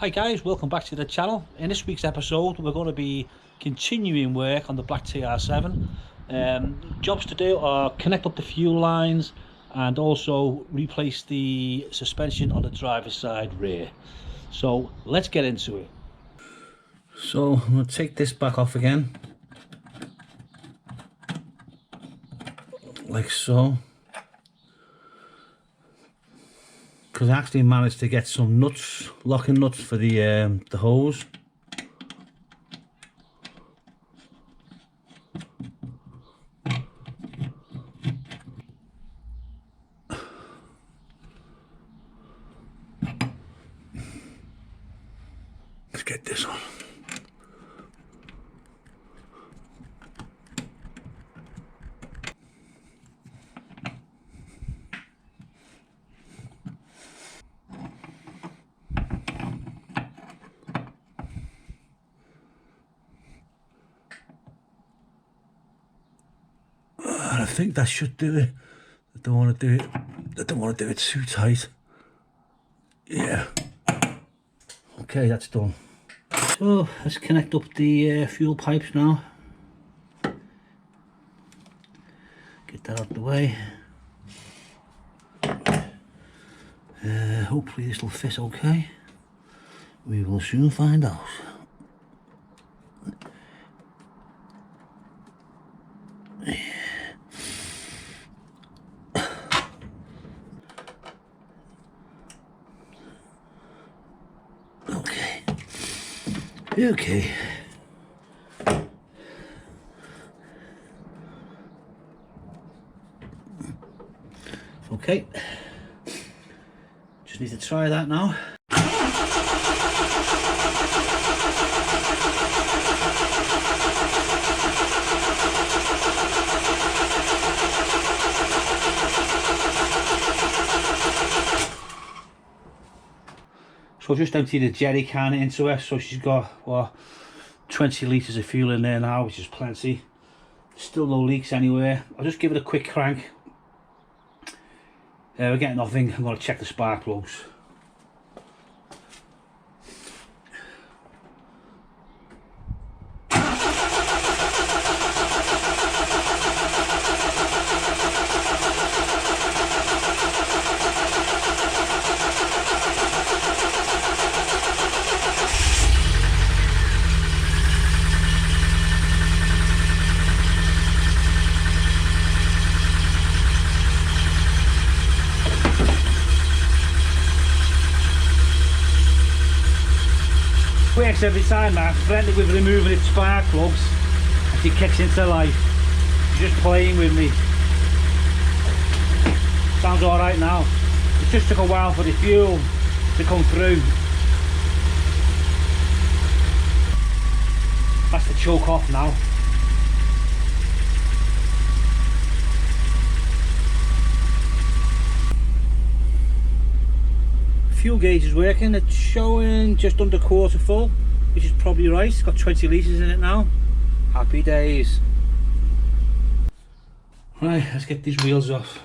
Hi guys, welcome back to the channel. In this week's episode we're going to be continuing work on the black TR7. Jobs to do are connect up the fuel lines and also replace the suspension on the driver's side rear. So let's get into it. So I'm going to take this back off again, like so, because I actually managed to get some nuts, locking nuts for the hose. Let's get this on. I think that should do it. I don't want to do it. I don't want to do it too tight. Yeah. Okay, that's done. So let's connect up the fuel pipes now. Get that out of the way. Hopefully this will fit okay. We will soon find out. Okay. Okay. Just need to try that now. So I just emptied a jerry can into her, so she's got, what, 20 litres of fuel in there now, which is plenty. Still no leaks anywhere. I'll just give it a quick crank. We're getting nothing. I'm going to check the spark plugs. Works every time now, friendly with removing its spark plugs and she kicks into life. She's just playing with me. Sounds alright now. It just took a while for the fuel to come through. That's the choke off now. Fuel gauge is working. It's showing just under quarter full, which is probably right. It's got 20 litres in it now. Happy days. Right, let's get these wheels off.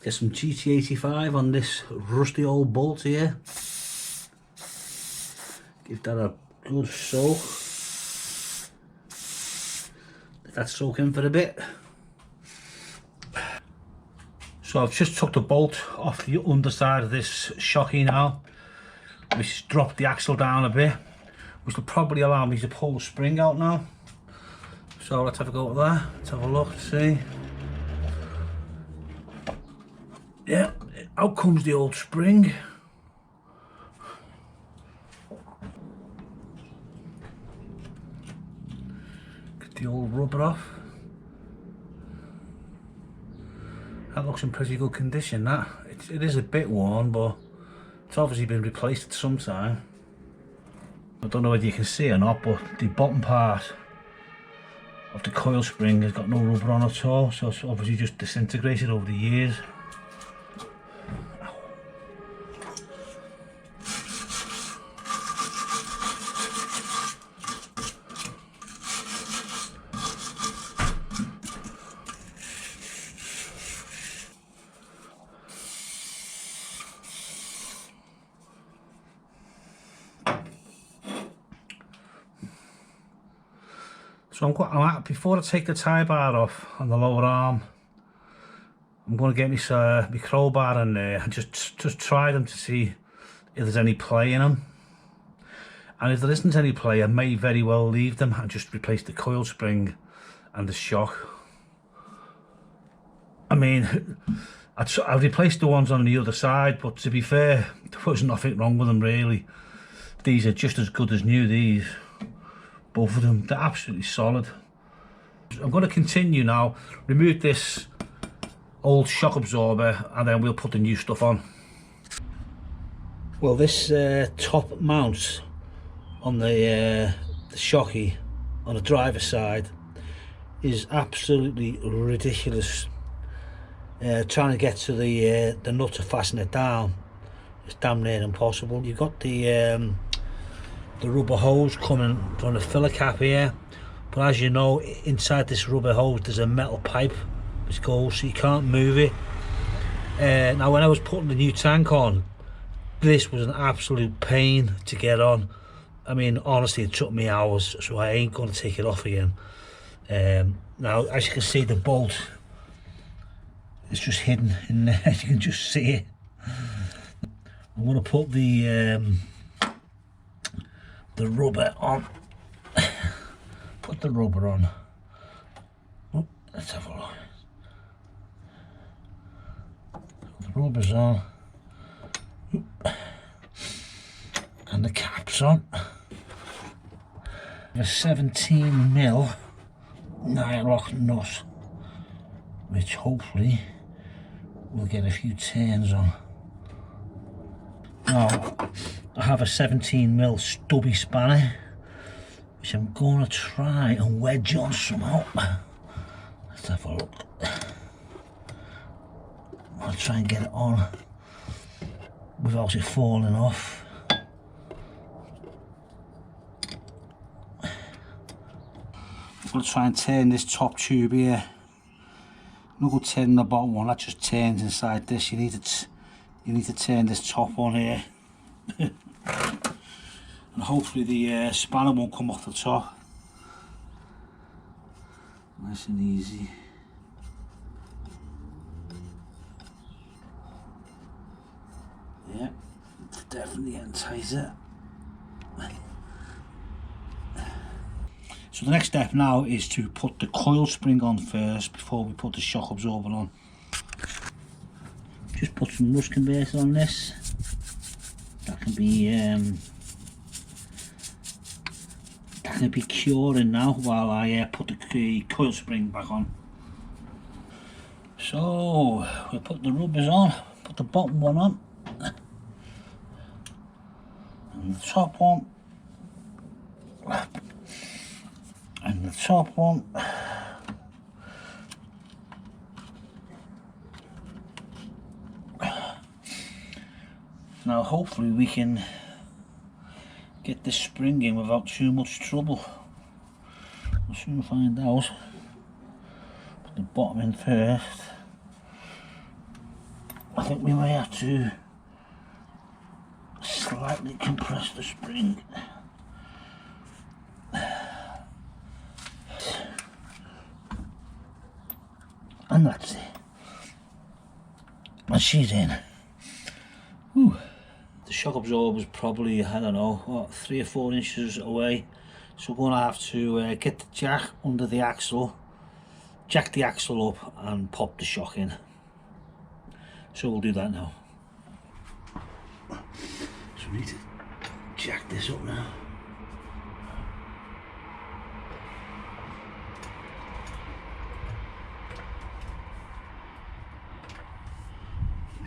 Get some GT85 on this rusty old bolt here. Give that a good soak. Let that soak in for a bit. So I've just took the bolt off the underside of this shocky now, which has dropped the axle down a bit, which will probably allow me to pull the spring out now. So let's have a go at that. Let's have a look, see. Yeah, out comes the old spring. Get the old rubber off. That looks in pretty good condition, that. It is a bit worn, but it's obviously been replaced at some time. I don't know whether you can see or not, but the bottom part of the coil spring has got no rubber on at all, so it's obviously just disintegrated over the years. So before I take the tie bar off on the lower arm, I'm going to get my crowbar in there and just try them to see if there's any play in them. And if there isn't any play, I may very well leave them and just replace the coil spring and the shock. I mean, I replaced the ones on the other side, but to be fair, there was nothing wrong with them really. These are just as good as new, these. Both of them, they're absolutely solid. I'm going to continue now, remove this old shock absorber, and then we'll put the new stuff on. Well, this top mount on the shocky on the driver's side is absolutely ridiculous. Trying to get to the nut to fasten it down is damn near impossible. You've got the rubber hose coming from the filler cap here, but as you know, inside this rubber hose there's a metal pipe which goes, so you can't move it. Now when I was putting the new tank on, this was an absolute pain to get on. I mean, honestly, it took me hours, so I ain't going to take it off again. Now as you can see, the bolt is just hidden in there. You can just see it. I'm going to put the rubber on. Put the rubber on. Oh, let's have a look. The rubber's on. And the cap's on. A 17mm nylock nut, which hopefully will get a few turns on. Now, I have a 17mm stubby spanner, which I'm going to try and wedge on somehow. Let's have a look. I'll try and get it on without it falling off. I'm going to try and turn this top tube here. I'm not going to turn the bottom one, that just turns inside this. You need to turn this top one here. And hopefully the spanner won't come off the top. Nice and easy. Yeah, it's definitely entice it. So the next step now is to put the coil spring on first before we put the shock absorber on. Just put some rust converter on this. That can be curing now while I put the coil spring back on. So we'll put the rubbers on, put the bottom one on, and the top one, and the top one. Now hopefully we can get this spring in without too much trouble. We'll soon find out. Put the bottom in first. I think we may have to slightly compress the spring. And that's it. And she's in. Whew. The shock absorber is probably, I don't know, what, 3 or 4 inches away. So we're going to have to get the jack under the axle, jack the axle up and pop the shock in. So we'll do that now. So we need to jack this up now.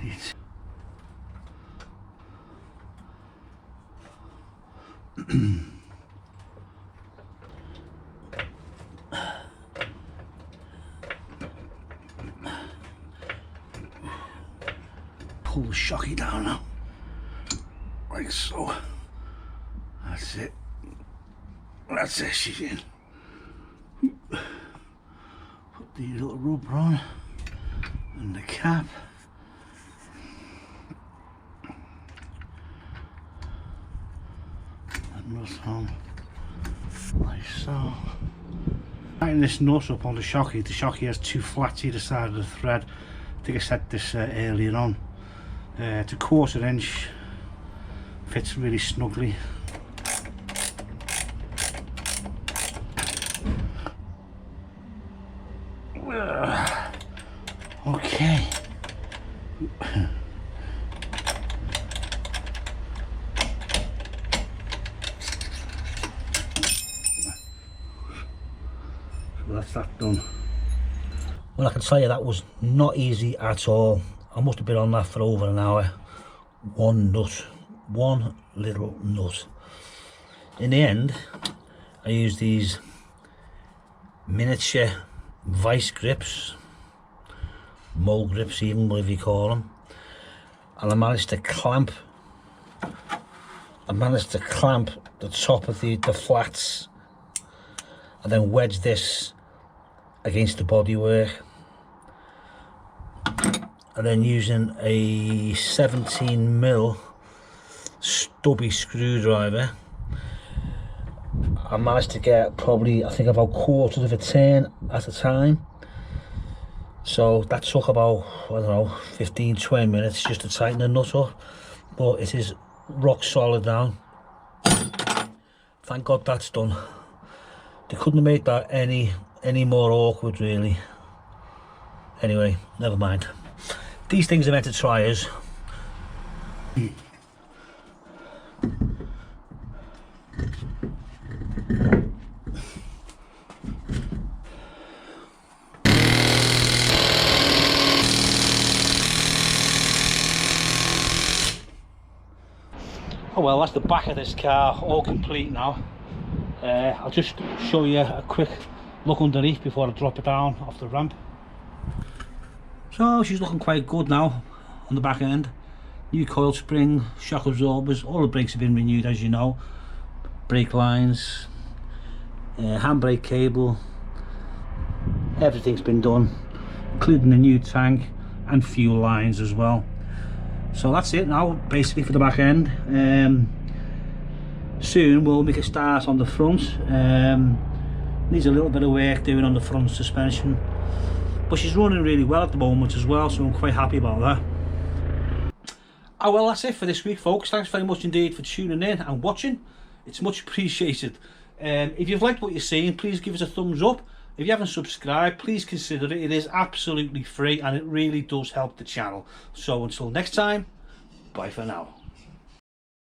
Neat. Pull the shocky down now, like so. That's it. That's it, she's in. Put the little rubber on and the cap. And nut on, like so. tighten this nut up on the shocky. The shocky has two flats either side of the thread. I think I set this earlier on. It's a 1/4 inch, fits really snugly. Okay. So that's that done. Well, I can tell you that was not easy at all. I must have been on that for over an hour. One nut, one little nut. In the end, I used these miniature vice grips, mole grips even, whatever you call them, and I managed to clamp the top of the flats and then wedge this against the bodywork, and then using a 17mm stubby screwdriver I managed to get probably, I think, about 1/4 of a turn at a time. So that took about, I don't know, 15-20 minutes just to tighten the nut up, but it is rock solid now. Thank God that's done. They couldn't have made that any more awkward, really. Anyway, never mind. These things are meant to try us. Oh well, that's the back of this car, all complete now. I'll just show you a quick look underneath before I drop it down off the ramp. So she's looking quite good now on the back end. New coil spring, shock absorbers, all the brakes have been renewed, as you know. Brake lines, handbrake cable, everything's been done, including the new tank and fuel lines as well. So that's it now, basically, for the back end. Soon we'll make a start on the front. Needs a little bit of work doing on the front suspension, but she's running really well at the moment as well, so I'm quite happy about that. Oh well, that's it for this week, folks. Thanks very much indeed for tuning in and watching. It's much appreciated. If you've liked what you're seeing, please give us a thumbs up. If you haven't subscribed, please consider it. It is absolutely free and it really does help the channel. So until next time, bye for now.